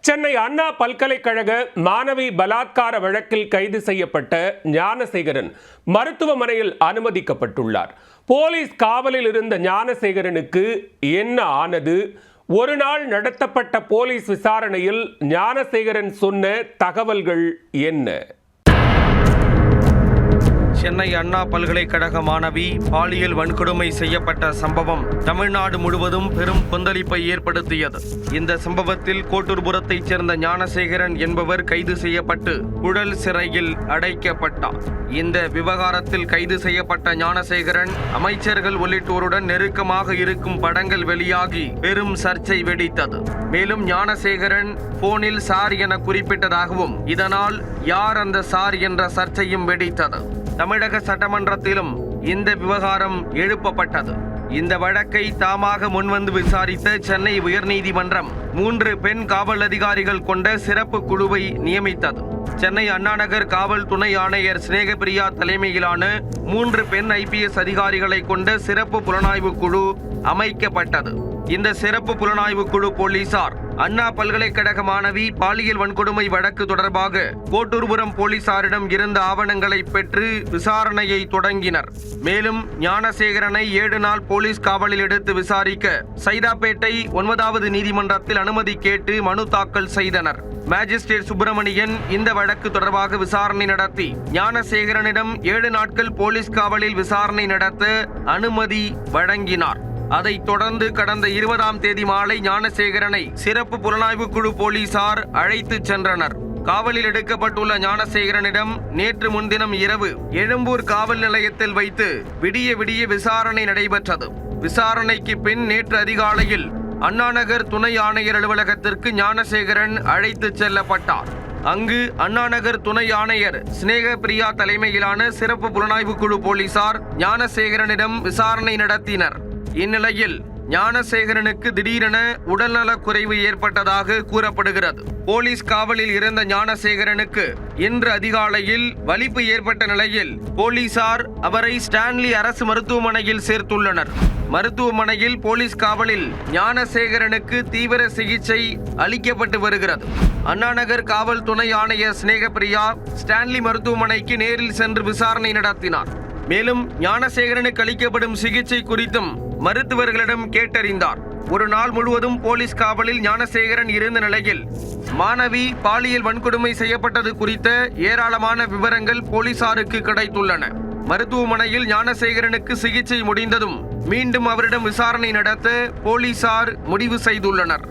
சென்னை அண்ணா பல்கலைக்கழக மாணவி பலாத்கார வழக்கில் கைது செய்யப்பட்ட ஞானசேகரன் மருத்துவமனையில் அனுமதிக்கப்பட்டுள்ளார். போலீஸ் காவலில் இருந்த ஞானசேகரனுக்கு என்ன ஆனது? ஒரு நாள் நடத்தப்பட்ட போலீஸ் விசாரணையில் ஞானசேகரன் சொன்ன தகவல்கள் என்ன? சென்னை அண்ணா பல்கலைக்கழக மாணவி பாலியல் வன்கொடுமை செய்யப்பட்ட சம்பவம் தமிழ்நாடு முழுவதும் பெரும் கொந்தளிப்பை ஏற்படுத்தியது. இந்த சம்பவத்தில் கோட்டூர்புரத்தைச் சேர்ந்த ஞானசேகரன் என்பவர் கைது செய்யப்பட்டு புழல் சிறையில் அடைக்கப்பட்டார். இந்த விவகாரத்தில் கைது செய்யப்பட்ட ஞானசேகரன் அமைச்சர்கள் உள்ளிட்டோருடன் நெருக்கமாக இருக்கும் படங்கள் வெளியாகி பெரும் சர்ச்சை வெடித்தது. மேலும் ஞானசேகரன் போனில் சார் என குறிப்பிட்டதாகவும் இதனால் யார் அந்த சார் என்ற சர்ச்சையும் வெடித்தது. தமிழக சட்டமன்றத்திலும் இந்த விவகாரம் எழுப்பப்பட்டது. இந்த வழக்கை தாமாக முன்வந்து விசாரித்த சென்னை உயர்நீதிமன்றம் 3 பெண் காவல் அதிகாரிகள் கொண்ட சிறப்பு குழுவை நியமித்தது. சென்னை அண்ணாநகர் காவல் துணை ஆணையர் ஸ்நேகபிரியா தலைமையிலான 3 பெண் IPS அதிகாரிகளை கொண்ட சிறப்பு புலனாய்வு குழு அமைக்கப்பட்டது. இந்த சிறப்பு புலனாய்வு குழு போலீசார் அண்ணா பல்கலைக்கழக மாணவி பாலியல் வன்கொடுமை வழக்கு தொடர்பாக கோட்டூர்புரம் போலீசாரிடம் இருந்த ஆவணங்களை பெற்று விசாரணையை தொடங்கினர். மேலும் ஞானசேகரனை 7 நாள் போலீஸ் காவலில் எடுத்து விசாரிக்க சைதாப்பேட்டை 9வது நீதிமன்றத்தில் அனுமதி கேட்டு மனு தாக்கல் செய்தனர். மேஜிஸ்ட்ரேட் சுப்பிரமணியன் இந்த வழக்கு தொடர்பாக விசாரணை நடத்தி ஞானசேகரனிடம் 7 நாட்கள் போலீஸ் காவலில் விசாரணை நடத்த அனுமதி வழங்கினார். அதைத் தொடர்ந்து கடந்த 20ஆம் தேதி மாலை ஞானசேகரனை சிறப்பு புலனாய்வு குழு போலீசார் அழைத்துச் சென்றனர். காவலில் எடுக்கப்பட்டுள்ள ஞானசேகரனிடம் நேற்று முன்தினம் இரவு எழும்பூர் காவல் நிலையத்தில் வைத்து விடிய விசாரணை நடைபெற்றது. விசாரணைக்கு பின் நேற்று அதிகாலையில் அண்ணாநகர் துணை ஆணையர் அலுவலகத்திற்கு ஞானசேகரன் அழைத்துச் செல்லப்பட்டார். அங்கு அண்ணாநகர் துணை ஆணையர் ஸ்நேகபிரியா தலைமையிலான சிறப்பு புலனாய்வு குழு போலீசார் ஞானசேகரனிடம் விசாரணை நடத்தினர். இந்நிலையில் ஞானசேகரனுக்கு திடீரென உடல்நலக் குறைவு ஏற்பட்டதாக கூறப்படுகிறது. போலீஸ் காவலில் இருந்த ஞானசேகரனுக்கு இன்று அதிகாலையில் வலிப்பு ஏற்பட்ட நிலையில் போலீசார் அவரை ஸ்டான்லி அரசு மருத்துவமனையில் சேர்த்துள்ளனர். மருத்துவமனையில் போலீஸ் காவலில் ஞானசேகரனுக்கு தீவிர சிகிச்சை அளிக்கப்பட்டு வருகிறது. அண்ணாநகர் காவல் துணை ஆணையர் ஸ்நேகபிரியா ஸ்டான்லி மருத்துவமனைக்கு நேரில் சென்று விசாரணை நடத்தினார். மேலும் ஞானசேகரனுக்கு அளிக்கப்படும் சிகிச்சை குறித்தும் மருத்துவர்களிடம் கேட்டறிந்தார். ஒரு நாள் முழுவதும் போலீஸ் காவலில் ஞானசேகரன் இருந்த நிலையில் மாணவி பாலியல் வன்கொடுமை செய்யப்பட்டது குறித்த ஏராளமான விவரங்கள் போலீசாருக்கு கிடைத்துள்ளன. மருத்துவமனையில் ஞானசேகரனுக்கு சிகிச்சை முடிந்ததும் மீண்டும் அவரிடம் விசாரணை நடத்த போலீசார் முடிவு செய்துள்ளனர்.